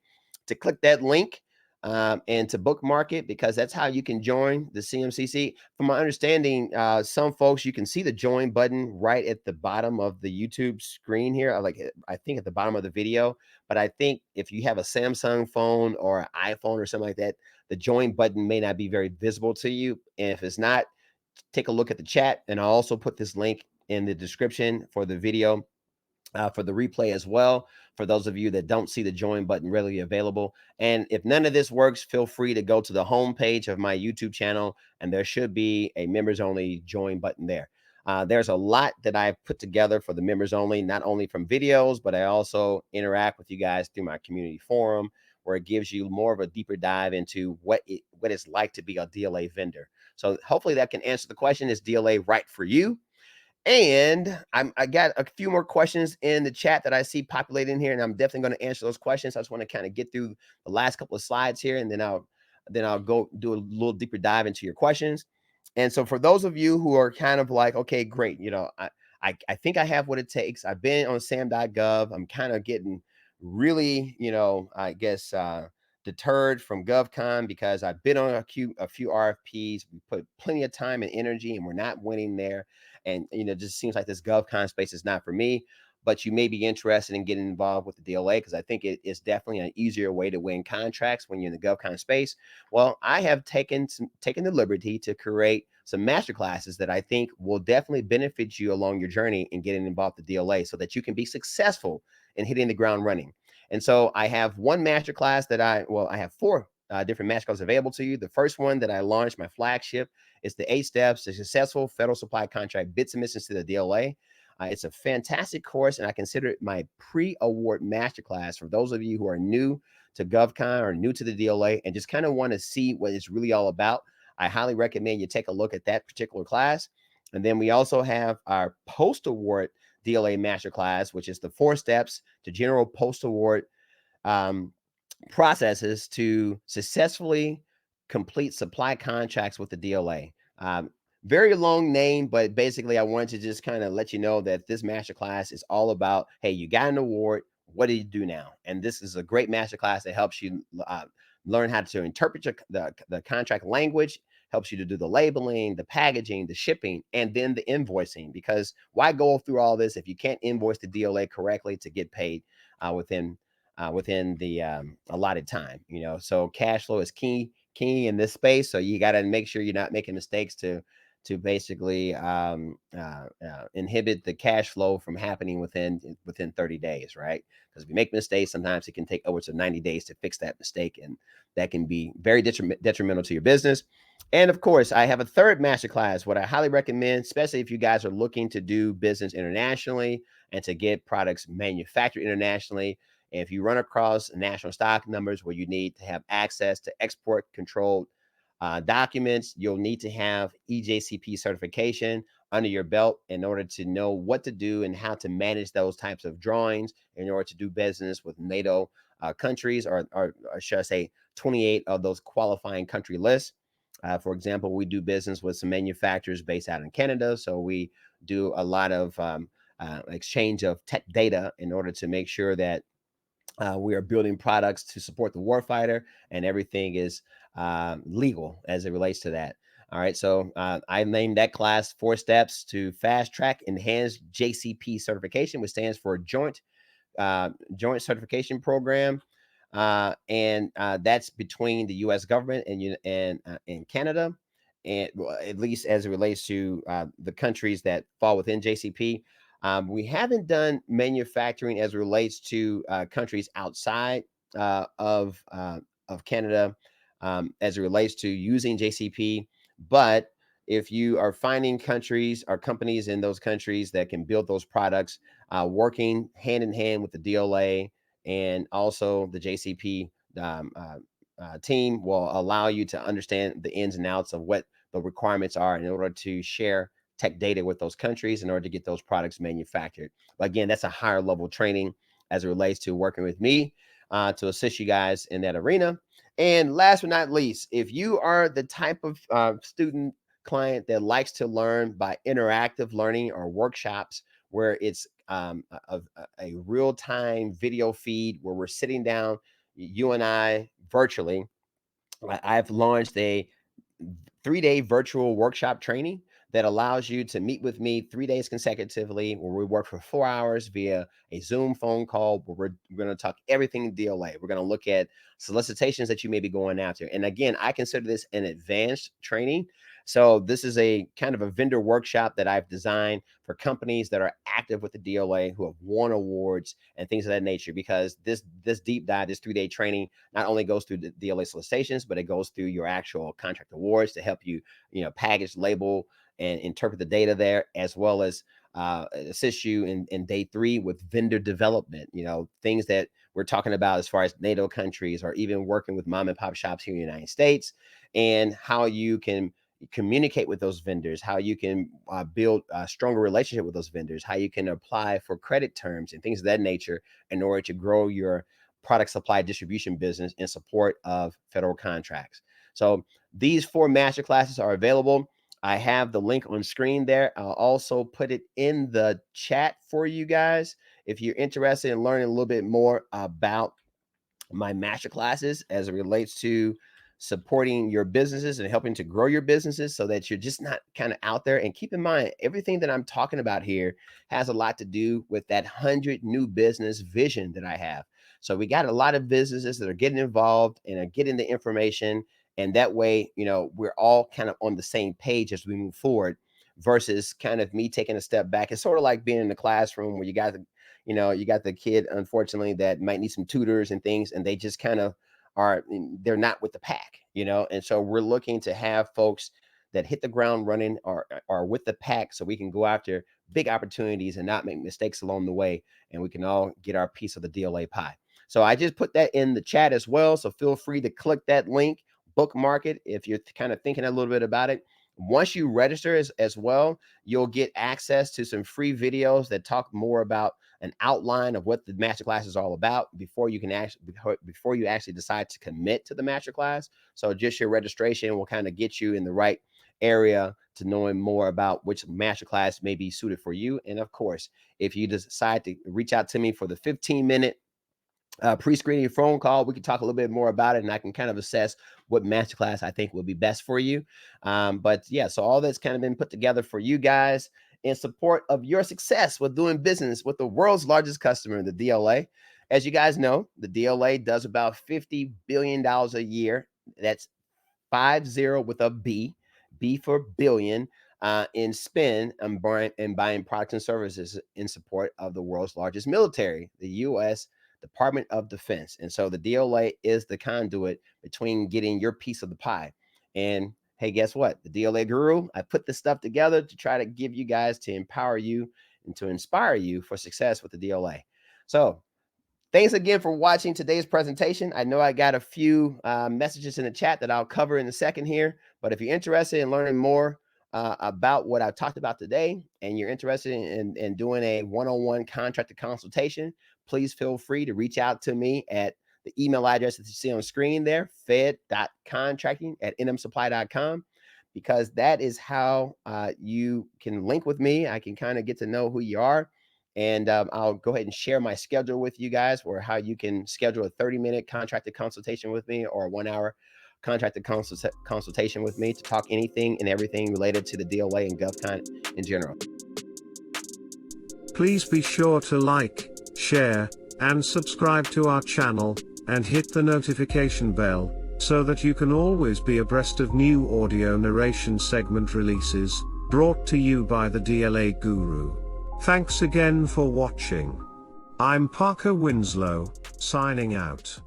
to click that link and to bookmark it, because that's how you can join the CMCC. From my understanding, some folks, you can see the join button right at the bottom of the YouTube screen here. I think at the bottom of the video, but I think if you have a Samsung phone or an iPhone or something like that, the join button may not be very visible to you. And if it's not, take a look at the chat, and I'll also put this link in the description for the video, for the replay as well, for those of you that don't see the join button readily available. And if none of this works, feel free to go to the home page of my YouTube channel, and there should be a members only join button there. There's a lot that I've put together for the members only, not only from videos, but I also interact with you guys through my community forum, where it gives you more of a deeper dive into what it's like to be a DLA vendor. So hopefully that can answer the question, is DLA right for you? And I got a few more questions in the chat that I see populating here, and I'm definitely going to answer those questions. I just want to kind of get through the last couple of slides here, and then I'll go do a little deeper dive into your questions. And so for those of you who are kind of like, okay, great, I think I have what it takes. I've been on SAM.gov. I'm kind of getting really, I guess, deterred from GovCon, because I've been on a few RFPs. We put plenty of time and energy, and we're not winning there. And, it just seems like this GovCon space is not for me. But you may be interested in getting involved with the DLA, because I think it is definitely an easier way to win contracts when you're in the GovCon space. Well, I have taken the liberty to create some masterclasses that I think will definitely benefit you along your journey in getting involved with the DLA, so that you can be successful in hitting the ground running. And so I have one masterclass that I have four different masterclasses available to you. The first one that I launched, my flagship, is the 8 steps to successful federal supply contract bid submissions to the DLA. It's a fantastic course, and I consider it my pre-award masterclass for those of you who are new to GovCon or new to the DLA and just kind of want to see what it's really all about. I highly recommend you take a look at that particular class. And then we also have our post-award DLA masterclass, which is the 4 steps to general post-award processes to successfully complete supply contracts with the DLA. Very long name, but basically I wanted to just kind of let you know that this masterclass is all about, hey, you got an award, what do you do now? And this is a great masterclass that helps you learn how to interpret the contract language, helps you to do the labeling, the packaging, the shipping, and then the invoicing. Because why go through all this if you can't invoice the DLA correctly to get paid within the allotted time? So cash flow is key in this space. So you got to make sure you're not making mistakes to to basically inhibit the cash flow from happening within 30 days, right? Because if you make mistakes, sometimes it can take upwards of 90 days to fix that mistake, and that can be very detrimental to your business. And of course, I have a third masterclass, what I highly recommend, especially if you guys are looking to do business internationally and to get products manufactured internationally. And if you run across national stock numbers where you need to have access to export controlled documents, you'll need to have EJCP certification under your belt in order to know what to do and how to manage those types of drawings in order to do business with NATO countries, or should I say 28 of those qualifying country lists. For example, we do business with some manufacturers based out in Canada. So we do a lot of exchange of tech data in order to make sure that we are building products to support the warfighter, and everything is legal as it relates to that. All right, so I named that class 4 Steps to Fast Track Enhanced JCP Certification, which stands for Joint Certification Program. And that's between the U.S. government and Canada, and at least as it relates to the countries that fall within JCP. We haven't done manufacturing as it relates to countries outside of Canada as it relates to using JCP. But if you are finding countries or companies in those countries that can build those products, working hand in hand with the DLA and also the JCP team will allow you to understand the ins and outs of what the requirements are in order to share tech data with those countries in order to get those products manufactured. But again, that's a higher level training as it relates to working with me to assist you guys in that arena. And last but not least, if you are the type of student client that likes to learn by interactive learning or workshops where it's a real-time video feed where we're sitting down, you and I virtually, I've launched a 3-day virtual workshop training that allows you to meet with me 3 days consecutively, where we work for 4 hours via a Zoom phone call, where we're going to talk everything DLA. We're going to look at solicitations that you may be going after. And again, I consider this an advanced training. So this is a kind of a vendor workshop that I've designed for companies that are active with the DLA, who have won awards and things of that nature, because this deep dive, this 3-day training not only goes through the DLA solicitations, but it goes through your actual contract awards to help you, package, label, and interpret the data there, as well as assist you in day 3 with vendor development, things that we're talking about as far as NATO countries, or even working with mom and pop shops here in the United States, and how you can communicate with those vendors, how you can build a stronger relationship with those vendors, how you can apply for credit terms and things of that nature in order to grow your product supply distribution business in support of federal contracts. So these 4 master classes are available. I have the link on screen there. I'll also put it in the chat for you guys if you're interested in learning a little bit more about my master classes as it relates to supporting your businesses and helping to grow your businesses, so that you're just not kind of out there. And keep in mind, everything that I'm talking about here has a lot to do with that 100 new business vision that I have. So we got a lot of businesses that are getting involved and are getting the information. And that way, we're all kind of on the same page as we move forward, versus kind of me taking a step back. It's sort of like being in the classroom where you got the kid, unfortunately, that might need some tutors and things, and they just kind of they're not with the pack, and so we're looking to have folks that hit the ground running, or are with the pack, so we can go after big opportunities and not make mistakes along the way, and we can all get our piece of the DLA pie. So I just put that in the chat as well, so feel free to click that link, bookmark it if you're kind of thinking a little bit about it. Once you register as well, you'll get access to some free videos that talk more about an outline of what the masterclass is all about before you actually decide to commit to the masterclass. So just your registration will kind of get you in the right area to knowing more about which masterclass may be suited for you. And of course, if you decide to reach out to me for the 15-minute pre-screening phone call, we can talk a little bit more about it, and I can kind of assess what masterclass I think will be best for you. But yeah, so all that's kind of been put together for you guys in support of your success with doing business with the world's largest customer, the DLA. As you guys know, the DLA does about $50 billion a year. That's 50 with a B for billion, in spend and buying products and services in support of the world's largest military, the U.S. Department of Defense. And so the DLA is the conduit between getting your piece of the pie. And hey, guess what? The DLA Guru, I put this stuff together to try to give you guys, to empower you and to inspire you for success with the DLA. So thanks again for watching today's presentation. I know I got a few messages in the chat that I'll cover in a second here, but if you're interested in learning more about what I've talked about today, and you're interested in doing a one-on-one contractor consultation, please feel free to reach out to me at the email address that you see on screen there, fed.contracting@nmsupply.com, because that is how you can link with me. I can kind of get to know who you are. And I'll go ahead and share my schedule with you guys, or how you can schedule a 30-minute contractor consultation with me, or a 1-hour contractor consultation with me to talk anything and everything related to the DLA and GovCon in general. Please be sure to like, share, and subscribe to our channel, and hit the notification bell, so that you can always be abreast of new audio narration segment releases, brought to you by the DLA Guru. Thanks again for watching. I'm Parker Winslow, signing out.